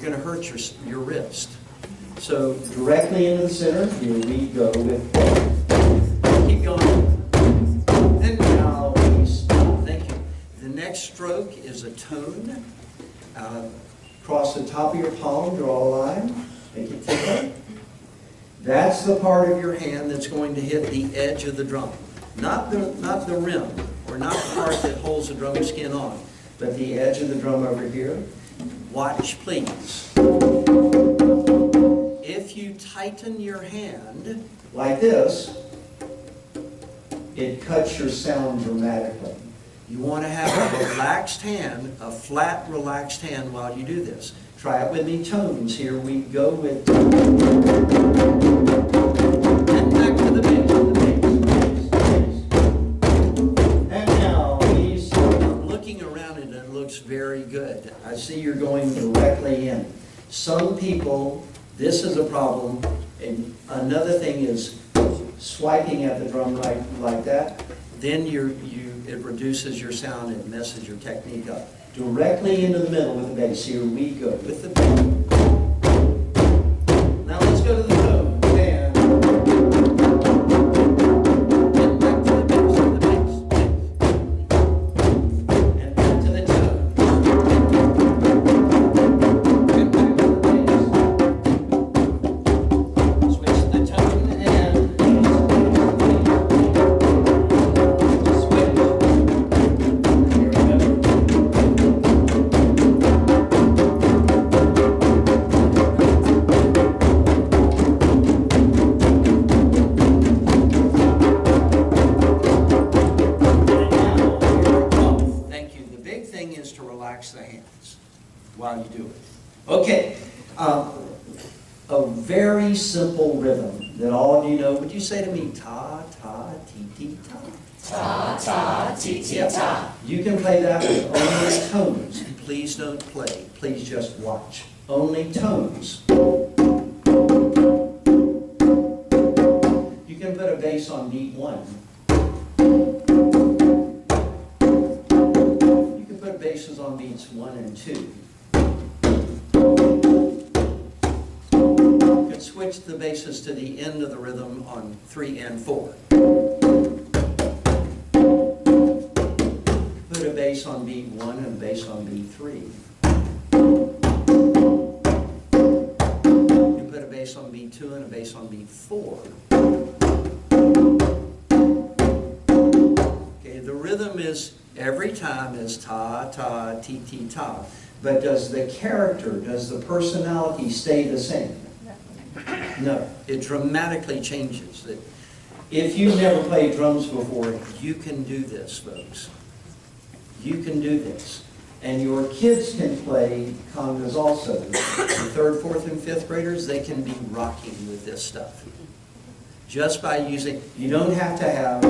you're going to hurt your wrist. So directly into the center, here we go with, keep going. And now we stop. Thank you. The next stroke is a tone. Cross the top of your palm, draw a line, make it tickle. That's the part of your hand that's going to hit the edge of the drum. Not the rim, or not the part that holds the drum skin on, but the edge of the drum over here. Watch, please. If you tighten your hand like this, it cuts your sound dramatically. You want to have a relaxed hand, a flat, relaxed hand while you do this. Try it with me, tones. Here we go with... And back to the bass, And now, please. I'm looking around and it looks very good. I see you're going directly in. Some people, this is a problem. And another thing is swiping at the drum like that. Then it reduces your sound and messes your technique up. Directly into the middle with the bass. Here we go with the bass. Now let's go to the tone. And back to the bass, And back to the tone. And back to the bass. Switch the tone and the hands while you do it. Okay, a very simple rhythm that all of you know. Would you say to me, ta, ta, ti, ti, ta? Ta, ta, ti, ti, ta. You can play that with only tones. Please don't play. Please just watch. Only tones. You can put a bass on beat 1. Basses on beats 1 and 2. You can switch the basses to the end of the rhythm on 3 and 4. Put a bass on beat 1 and a bass on beat 3. You put a bass on beat 2 and a bass on beat 4. Okay, the rhythm is every time is ta, ta, ti, ti, ta. But does the character, does the personality stay the same? No. It dramatically changes. If you've never played drums before, you can do this, folks. You can do this. And your kids can play congas also. The 3rd, 4th, and 5th graders, they can be rocking with this stuff. Just by using, you don't have to have...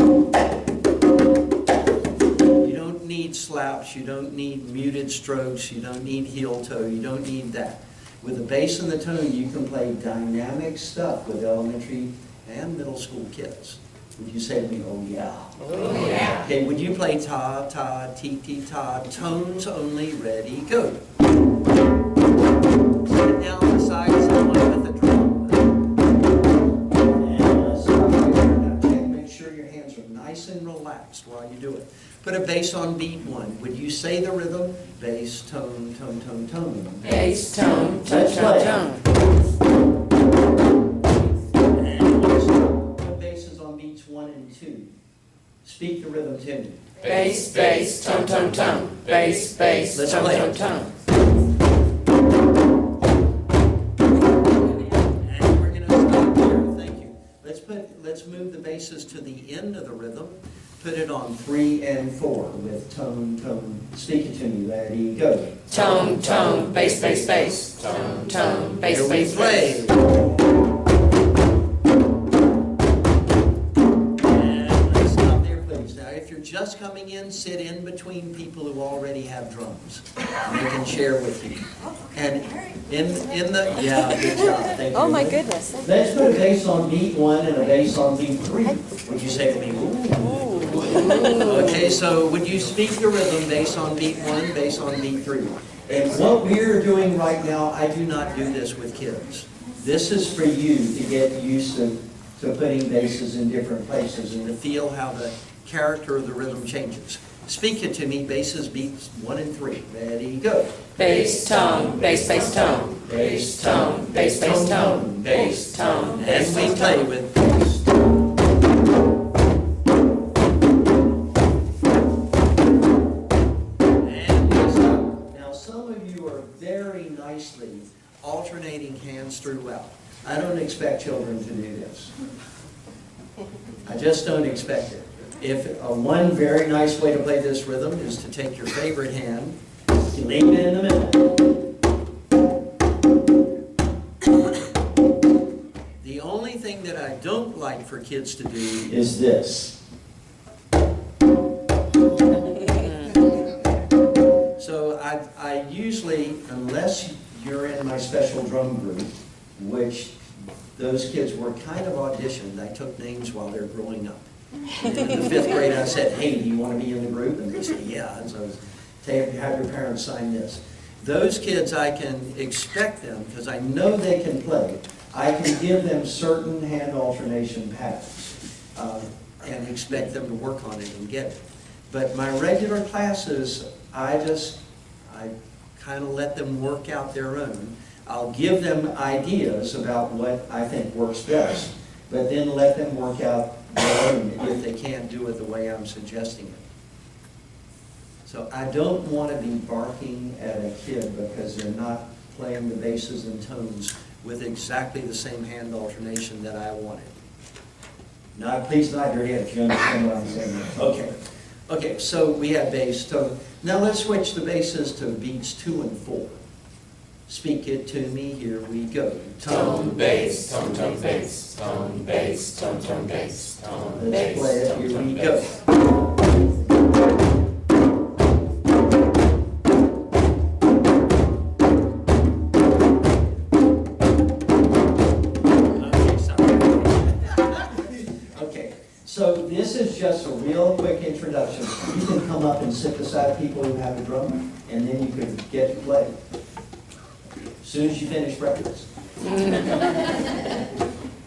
need slaps, you don't need muted strokes, you don't need heel toe, you don't need that. With the bass and the tone, you can play dynamic stuff with elementary and middle school kids. Would you say to me, oh yeah? Oh yeah. Okay, would you play ta, ta, ti, ti, ta, tones only, ready, go. Set it down the sides of with the drum. And let's start here. Now, make sure your hands are nice and relaxed while you do it. Put a bass on beat 1. Would you say the rhythm? Bass, tone, tone, tone, tone. Bass, tone, tone, Let's tone, play. tone. And let's put basses on beats 1 and 2. Speak the rhythm to me. Bass, bass, tone, tone, tone. Bass, bass, Let's tone, play. tone, tone. And we're going to stop here. Thank you. Let's move the basses to the end of the rhythm. Put it on 3 and 4 with tone, tone. Speak it to me. Ready, go. Tone, tone, bass, bass, bass. Tone, tone, bass, Here we bass, play. bass. And let's stop there, please. Now, if you're just coming in, sit in between people who already have drums. And they can share with you. And in the, yeah, good job. Thank you. Oh my goodness. Let's put a bass on beat 1 and a bass on beat 3. Would you say to me, ooh? Okay, so would you speak the rhythm, bass on beat 1, bass on beat 3? And what we're doing right now, I do not do this with kids. This is for you to get used to putting basses in different places and to feel how the character of the rhythm changes. Speak it to me, basses, beats 1 and 3. Ready, go. Bass, tone, bass, bass, tone. Bass, tone, bass, bass, tone. Bass, tone, bass, And we bass, play tone. with bass, tone. And we stop. Now, some of you are very nicely alternating hands throughout. I don't expect children to do this. I just don't expect it. If one very nice way to play this rhythm is to take your favorite hand, you leave it in the middle. The only thing that I don't like for kids to do is this. So I usually, unless you're in my special drum group, which those kids were kind of auditioned, I took names while they're growing up. In the 5th grade, I said, hey, do you want to be in the group? And they said, yeah. And so I was saying, have your parents sign this. Those kids, I can expect them, because I know they can play, I can give them certain hand alternation patterns and expect them to work on it and get it. But my regular classes, I kind of let them work out their own. I'll give them ideas about what I think works best, but then let them work out their own if they can't do it the way I'm suggesting it. So I don't want to be barking at a kid because they're not playing the basses and tones with exactly the same hand alternation that I wanted. Now, please nod your head if you understand what I'm saying. Okay. Okay, so we have bass, tone. Now let's switch the basses to beats 2 and 4. Speak it to me, here we go. Tone, bass, tone, tone, bass. Tone, bass, tone, tone, bass. Tone, Let's play it, here we go. Okay, so this is just a real quick introduction. You can come up and sit beside people who have a drum, and then you could get to play. As soon as you finish breakfast.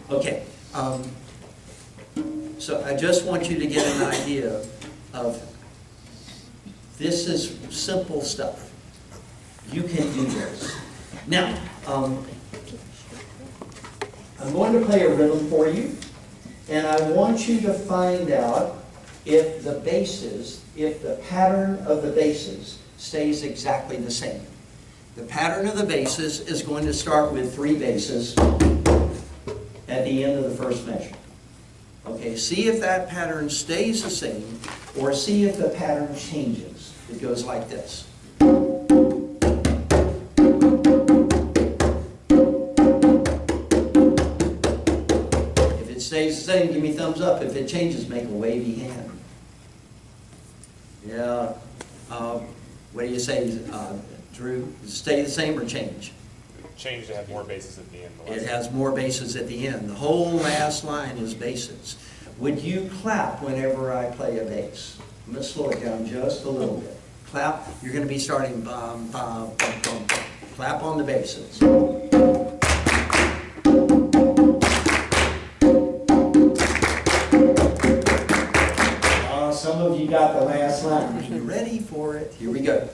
Okay, so I just want you to get an idea of, this is simple stuff. You can do this. Now, I'm going to play a rhythm for you, and I want you to find out if the basses, if the pattern of the basses stays exactly the same. The pattern of the basses is going to start with 3 basses at the end of the first measure. Okay, see if that pattern stays the same, or see if the pattern changes. It goes like this. If it stays the same, give me thumbs up. If it changes, make a wavy hand. Yeah. What do you say, Drew? Stay the same or change? Change to have more basses at the end. It has more basses at the end. The whole last line is basses. Would you clap whenever I play a bass? I'm going to slow it down just a little bit. Clap. You're going to be starting bum, bum, bum, bum, bum. Clap on the basses. Some of you got the last line. Are you ready for it? Here we go.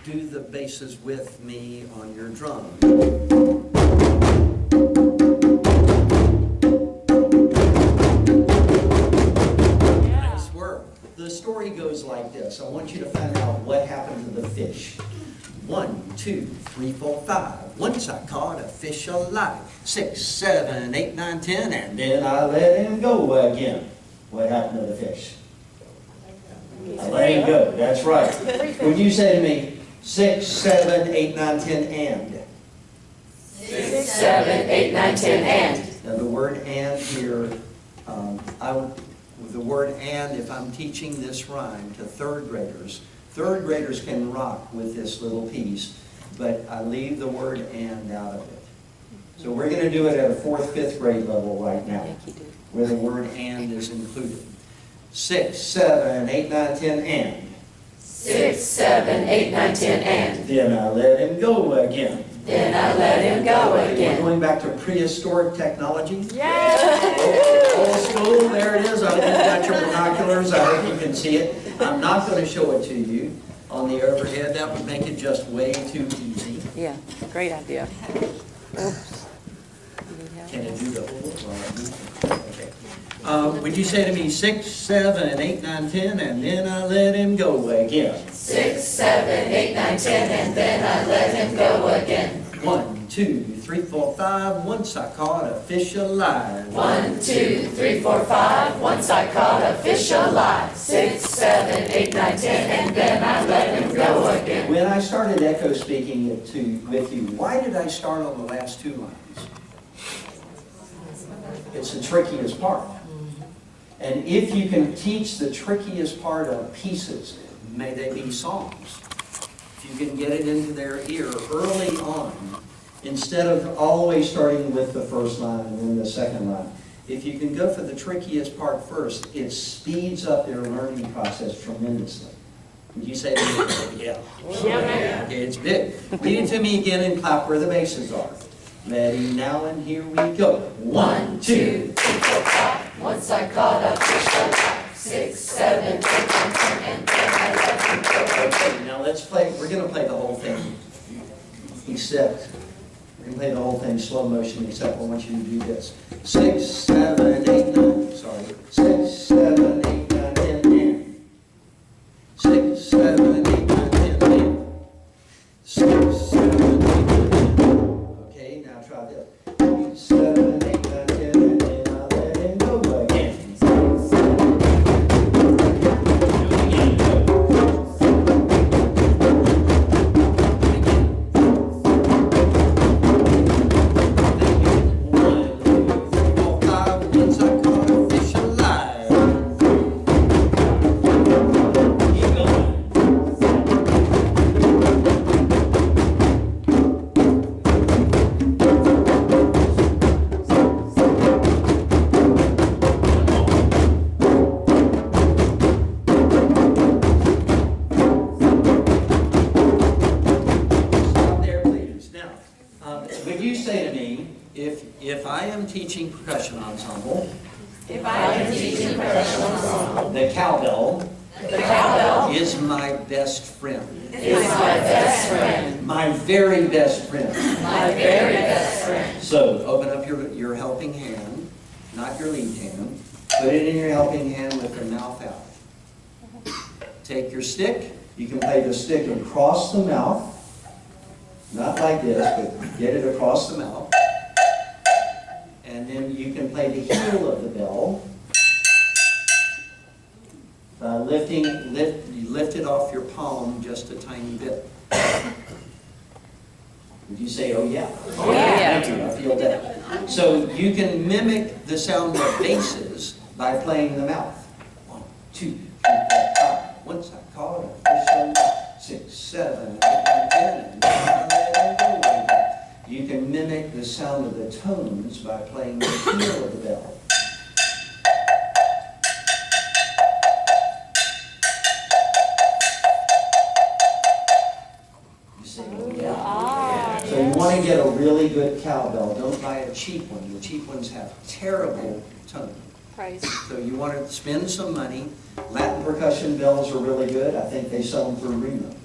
Do the basses with me on your drum. Nice work. The story goes like this. I want you to find out what happened to the fish. 1, 2, 3, 4, 5. Once I caught a fish alive. 6, 7, 8, 9, 10, and then I let him go again. What happened to the fish? I let him go. That's right. Would you say to me, 6, 7, 8, 9, 10, and? 6, 7, 8, 9, 10, and. Now the word and here, the word and, if I'm teaching this rhyme to 3rd graders can rock with this little piece, but I leave the word and out of it. So we're going to do it at a 4th, 5th grade level right now, where the word and is included. 6, 7, 8, 9, 10, and. 6, 7, 8, 9, 10, and. Then I let him go again. Then I let him go We're again. going back to prehistoric technology. Yay! Old school, there it is. I hope you've got your binoculars. I hope you can see it. I'm not going to show it to you on the overhead. That would make it just way too easy. Yeah, great idea. Can it do the whole? Okay. Would you say to me 6, 7, 8, 9, 10, and then I let him go again? 6, 7, 8, 9, 10, and then I let him go again. 1, 2, 3, 4, 5. Once I caught a fish alive. 1, 2, 3, 4, 5. Once I caught a fish alive. 6, 7, 8, 9, 10, and then I let him go again. When I started echo speaking it with you, why did I start on the last 2 lines? It's the trickiest part. And if you can teach the trickiest part of pieces, may they be songs, if you can get it into their ear early on, instead of always starting with the first line and then the second line, if you can go for the trickiest part first, it speeds up their learning process tremendously. Would you say to me, yeah? Yeah. Okay, it's big. Read it to me again and clap where the basses are. Ready, now, and here we go. 1, 2, 3, 4, 5. Once I caught a fish alive. 6, 7, 8, 9, 10, and then I let him go again. Okay, now let's play, we're going to play the whole thing, except, we're going to play the whole thing slow motion, except I want you to do this. 6, 7, 8, 9, sorry. 6, 7, 8, 9, 10, and. 6, 7, 8, 9, 10, and. 6, 7, 8, 9, 10. Okay, now try this. 7, 8, 9, 10, and then I let him go again. If I am teaching percussion ensemble, If I am teaching percussion ensemble, the cowbell the cowbell is my best friend. is my best friend. My very best friend. My very best friend. So open up your helping hand, not your lead hand. Put it in your helping hand with the mouth out. Take your stick. You can play the stick across the mouth. Not like this, but get it across the mouth. And then you can play the heel of the bell. Lift it off your palm just a tiny bit. Would you say, oh yeah? Oh, yeah. Thank you, I feel that. So you can mimic the sound of basses by playing the mouth. 1, 2, 3, 4, 5. Once I caught a fish on 6, 7, 8, 9, 10, and I let him go again. You can mimic the sound of the tones by playing the heel of the bell. You see? Yeah. So you want to get a really good cowbell. Don't buy a cheap one. The cheap ones have terrible tone. Price. So you want to spend some money. Latin percussion bells are really good. I think they sell them through Reno.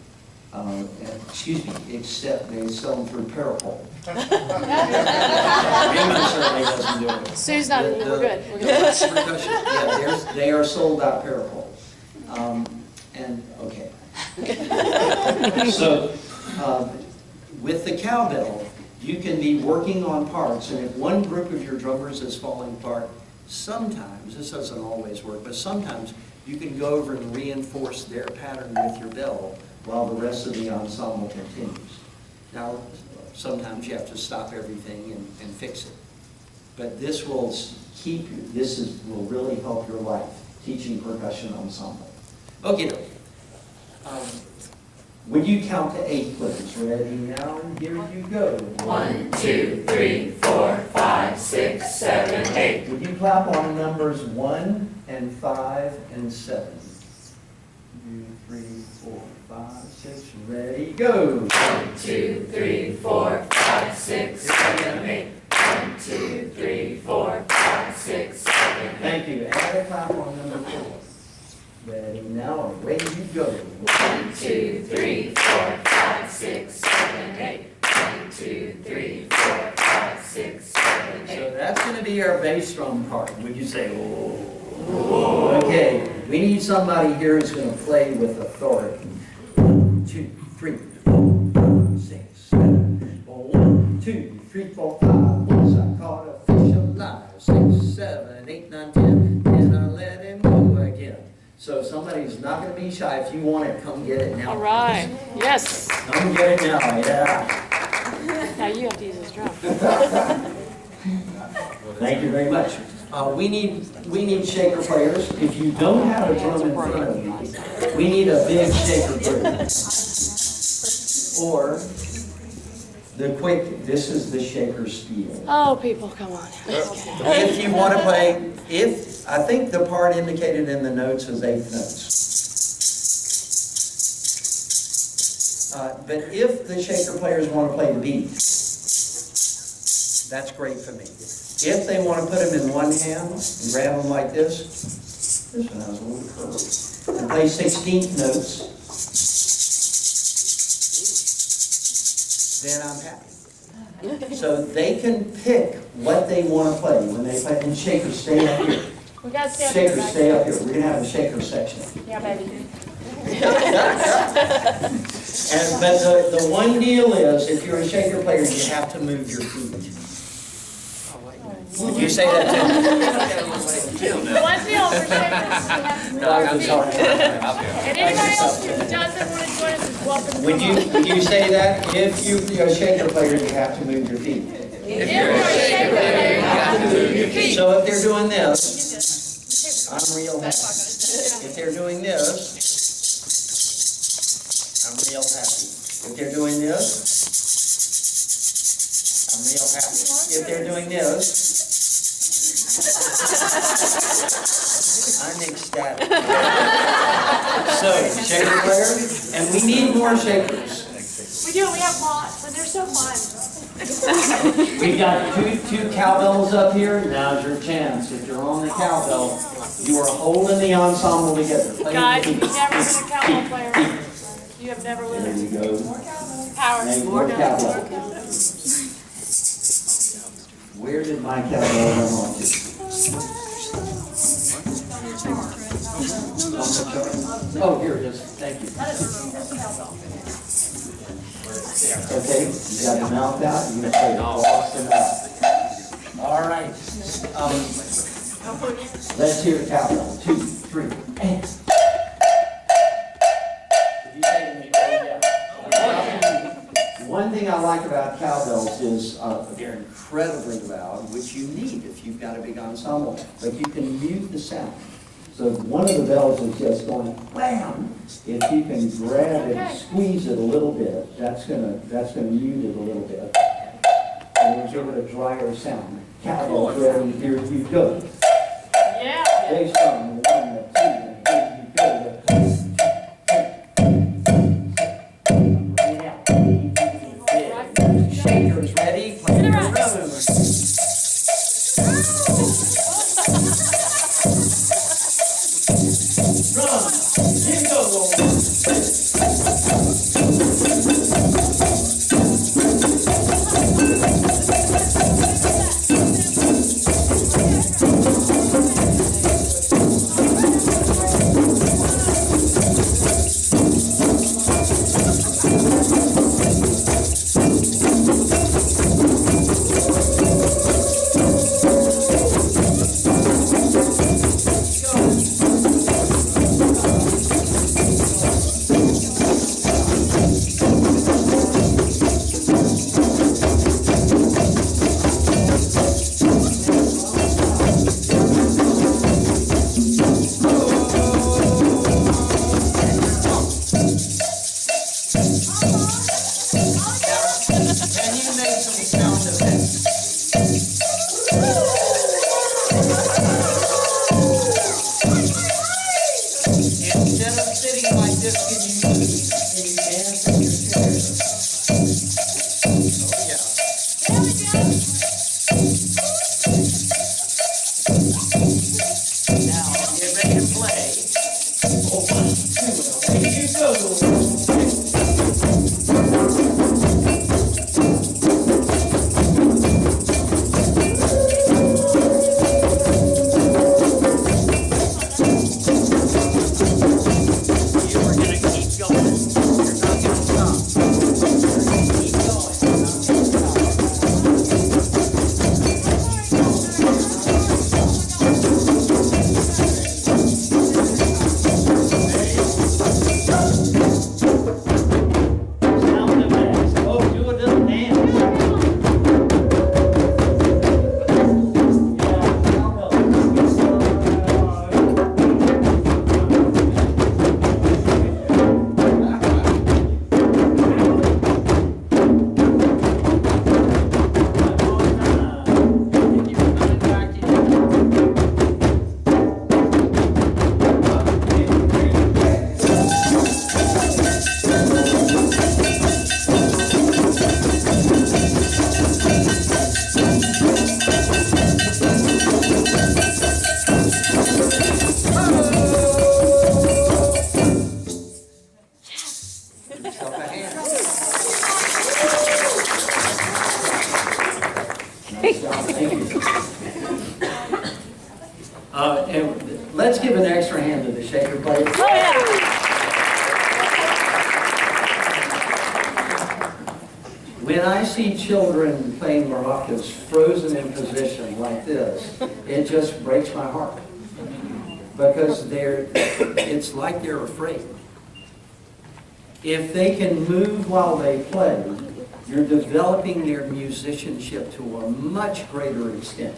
Except they sell them through Parapol. Reno certainly doesn't do it. Sue's not, we're good. We're good. Latin percussion, yeah, they are sold out Parapol. Okay. So, with the cowbell, you can be working on parts, and if one group of your drummers is falling apart, sometimes, this doesn't always work, but sometimes you can go over and reinforce their pattern with your bell while the rest of the ensemble continues. Now, sometimes you have to stop everything and fix it. But this will will really help your life, teaching percussion ensemble. Okay, Would you count to 8, please? Ready now, and here you go. 1, 2, 3, 4, 5, 6, 7, 8. Would you clap on numbers 1 and 5 and 7? 2, 3, 4, 5, 6, ready, go. 1, 2, 3, 4, 5, 6, 7, 8. 1, 2, 3, 4, 5, 6, 7, 8. Thank you. Add a clap on number 4. Ready now, away you go. 1, 2, 3, 4, 5, 6, 7, 8. 1, 2, 3, 4, 5, 6, 7, 8. So that's going to be our bass drum part. Would you say, oh? Okay, we need somebody here who's going to play with authority. 1, 2, 3, 4, 5, 6, 7. 1, 2, 3, 4, 5. Once I caught a fish alive. 6, 7, 8, 9, 10. And I let him go again. So somebody's not going to be shy. If you want it, come get it now. All right. Yes. Come get it now, yeah. Now you have to use this drum. Thank you very much. We need shaker players. If you don't have a drum in front of you, we need a big shaker player. Or this is the shaker steel. Oh, people, come on. If you want to play, I think the part indicated in the notes is 8 notes. But if the shaker players want to play the beat, that's great for me. If they want to put them in one hand and grab them like this one has a little curve, and play 16th notes, then I'm happy. So they can pick what they want to play when they play. And shakers, stay up here. We got to stay up Shakers, here. stay up here. We're going to have a shaker section. Yeah, baby. But the one deal is, if you're a shaker player, you have to move your feet. Would you say that too? One deal for shakers. No, I'm sorry. And anybody else who doesn't want to join us is welcome to Would come on. you say that? If you're a shaker player, you have to move your feet. If you're a shaker player, you have to move your feet. So if they're doing this, I'm real happy. If they're doing this, I'm real happy. If they're doing this, I'm real happy. If they're doing this, I'm ecstatic. So, shaker player, and we need more shakers. We do, we have lots, and they're so fun. We've got two cowbells up here. Now's your chance. If you're on the cowbell, you are holding the ensemble together. Play Guys, the you've beat. never been a cowbell player. You have never There lived. you go. Power. And more cowbell. Where did my cowbell run off to? Oh, here it is. Thank you. Okay, you got the mouth out. You're going to play the across the mouth. All right. Let's hear the cowbell. 2, 3, and. Did you say to me, oh, yeah. One thing I like about cowbells is they're incredibly loud, which you need if you've got a big ensemble, but you can mute the sound. So one of the bells is just going wham. If you can grab it, and squeeze it a little bit, that's gonna mute it a little bit, and we'll give it a drier sound. Cowbell's ready. Here you go. Yeah. Bass drum, 1, 2, and here you go. Shakers ready? Play your drum. Here you go. Thank you. And let's give an extra hand to the shaker players. Oh, yeah. When I see children playing maracas frozen in position like this, it just breaks my heart. Because it's like they're afraid. If they can move while they play, you're developing their musicianship to a much greater extent.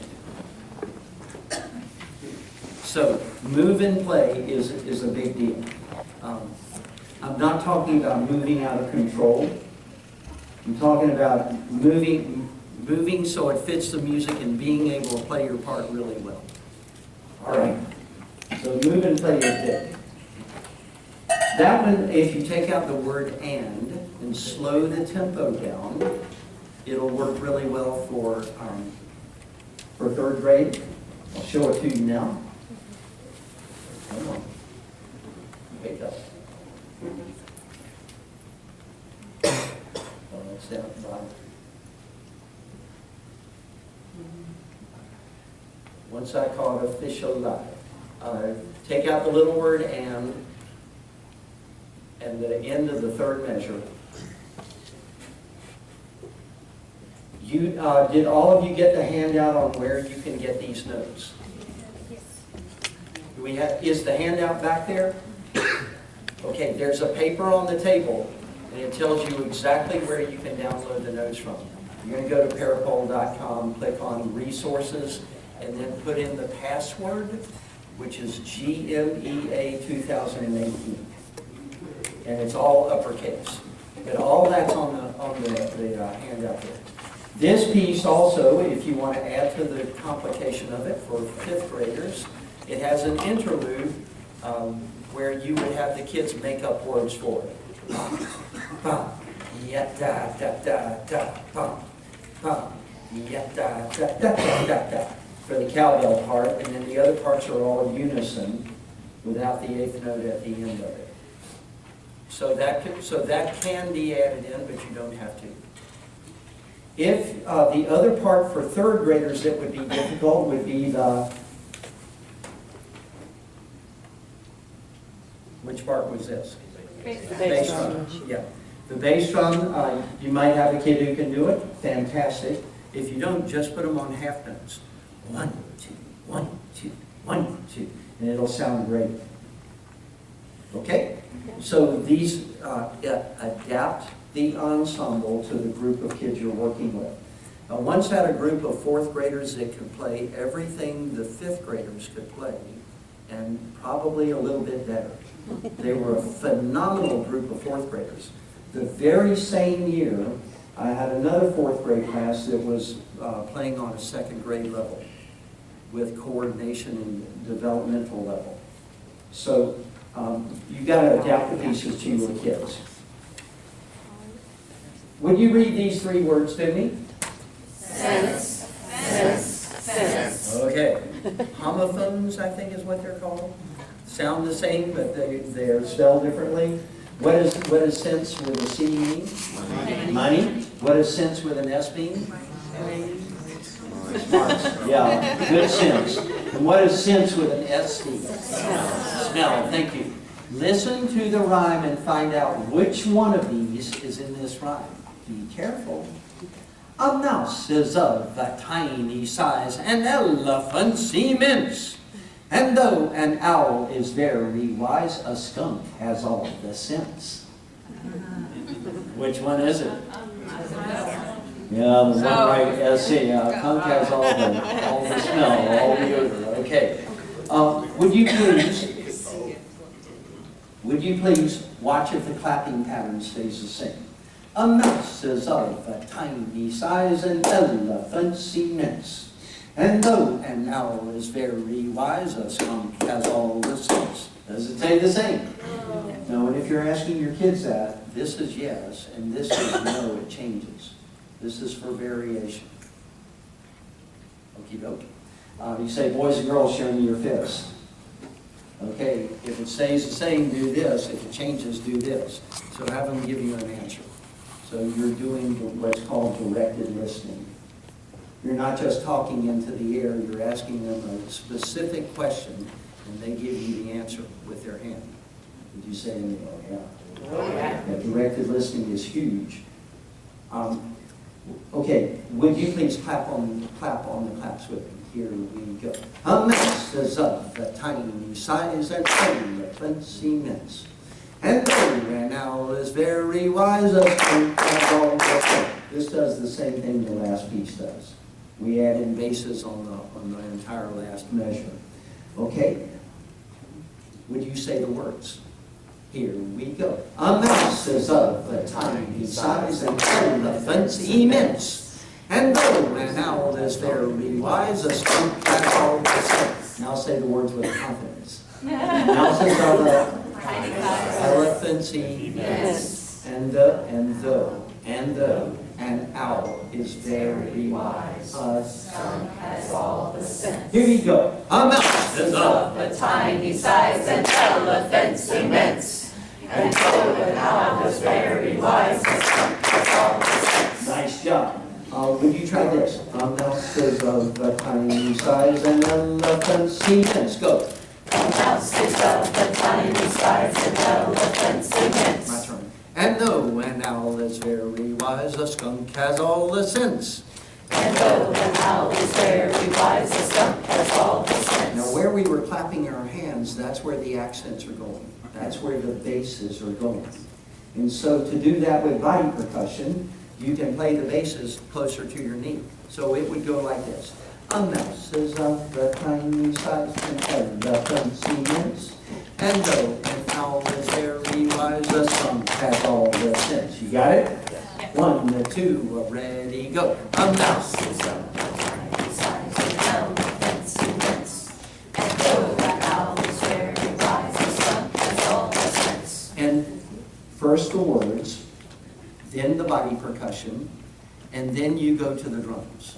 So, move and play is a big deal. I'm not talking about moving out of control. I'm talking about moving so it fits the music and being able to play your part really well. All right? So move and play is big. That one, if you take out the word and slow the tempo down, it'll work really well for third grade. I'll show it to you now. Come on. Wake up. Oh, that's down at the bottom. Once I call it official live, take out the little word and the end of the third measure. Did all of you get the handout on where you can get these notes? Is the handout back there? Okay, there's a paper on the table, and it tells you exactly where you can download the notes from. You're going to go to parapole.com, click on resources, and then put in the password, which is GMEA 2018. And it's all uppercase. But all that's on the handout there. This piece also, if you want to add to the complication of it for fifth graders, it has an interlude where you would have the kids make up words for it. Bum, ya da da da da, bum, bum, ya da da da da da da, for the cowbell part, and then the other parts are all unison without the eighth note at the end of it. So that can be added in, but you don't have to. If the other part for third graders that would be difficult would be the, which part was this? Bass drum. Yeah. The bass drum, you might have a kid who can do it. Fantastic. If you don't, just put them on half notes. 1, 2, 1, 2, 1, 2. And it'll sound great. Okay? So these adapt the ensemble to the group of kids you're working with. I once had a group of fourth graders that could play everything the fifth graders could play, and probably a little bit better. They were a phenomenal group of fourth graders. The very same year, I had another fourth grade class that was playing on a second grade level with coordination and developmental level. So you've got to adapt the pieces to your kids. Would you read these three words to me? Sense, sense, sense. Okay. Homophones, I think is what they're called. Sound the same, but they're spelled differently. What does sense with a C mean? Money. What does sense with an S mean? Smarts. Yeah, good sense. And what does sense with an S mean? Smell. Thank you. Listen to the rhyme and find out which one of these is in this rhyme. Be careful. A mouse is of a tiny size, an elephant immense. And though an owl is very wise, a skunk has all the sense. Which one is it? Yeah, the one right, S-C. Skunk has all the smell, all the odor. Okay. Would you please watch if the clapping pattern stays the same? A mouse is of a tiny size, an elephant immense. And though an owl is very wise, a skunk has all the sense. Does it say the same? No, and if you're asking your kids that, this is yes, and this is no, it changes. This is for variation. Okie dokie. You say, boys and girls, show me your fists. Okay, if it stays the same, do this. If it changes, do this. So have them give you an answer. So you're doing what's called directed listening. You're not just talking into the air, you're asking them a specific question, and they give you the answer with their hand. Would you say, oh, yeah? Oh, yeah. That directed listening is huge. Okay, would you please clap on the claps with me? Here we go. A mouse is of a tiny size and elephants immense. And though an owl is very wise, a skunk has all the sense. This does the same thing the last piece does. We add in basses on the entire last measure. Okay, would you say the words? Here we go. A mouse is of a tiny size and elephants immense. And though an owl is very wise, a skunk has all the sense. Now say the words with confidence. Mouse is of a elephants immense. And though an owl is very wise, a Skunk has all the sense. Here we go. A mouse is of Of a tiny size and elephants immense. And though an owl is very wise, a skunk has all the sense. Nice job. Would you try this? A mouse is of a tiny size and elephants immense. Go. A mouse is of a tiny size and elephants My immense. turn. And though an owl is very wise, a skunk has all the sense. And though an owl is very wise, a skunk has all the sense. Now, where we were clapping our hands, that's where the accents are going. That's where the basses are going. And so to do that with body percussion, you can play the basses closer to your knee. So it would go like this. A mouse is of a tiny size and elephants immense. And though an owl is very wise, a skunk has all the sense. You got it? 1, 2, ready, go. A mouse is of A tiny size and elephants immense. And though an owl is very wise, a skunk has all the sense. And first the words, then the body percussion, and then you go to the drums.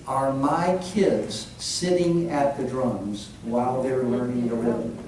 Are my kids sitting at the drums while they're learning the rhythm?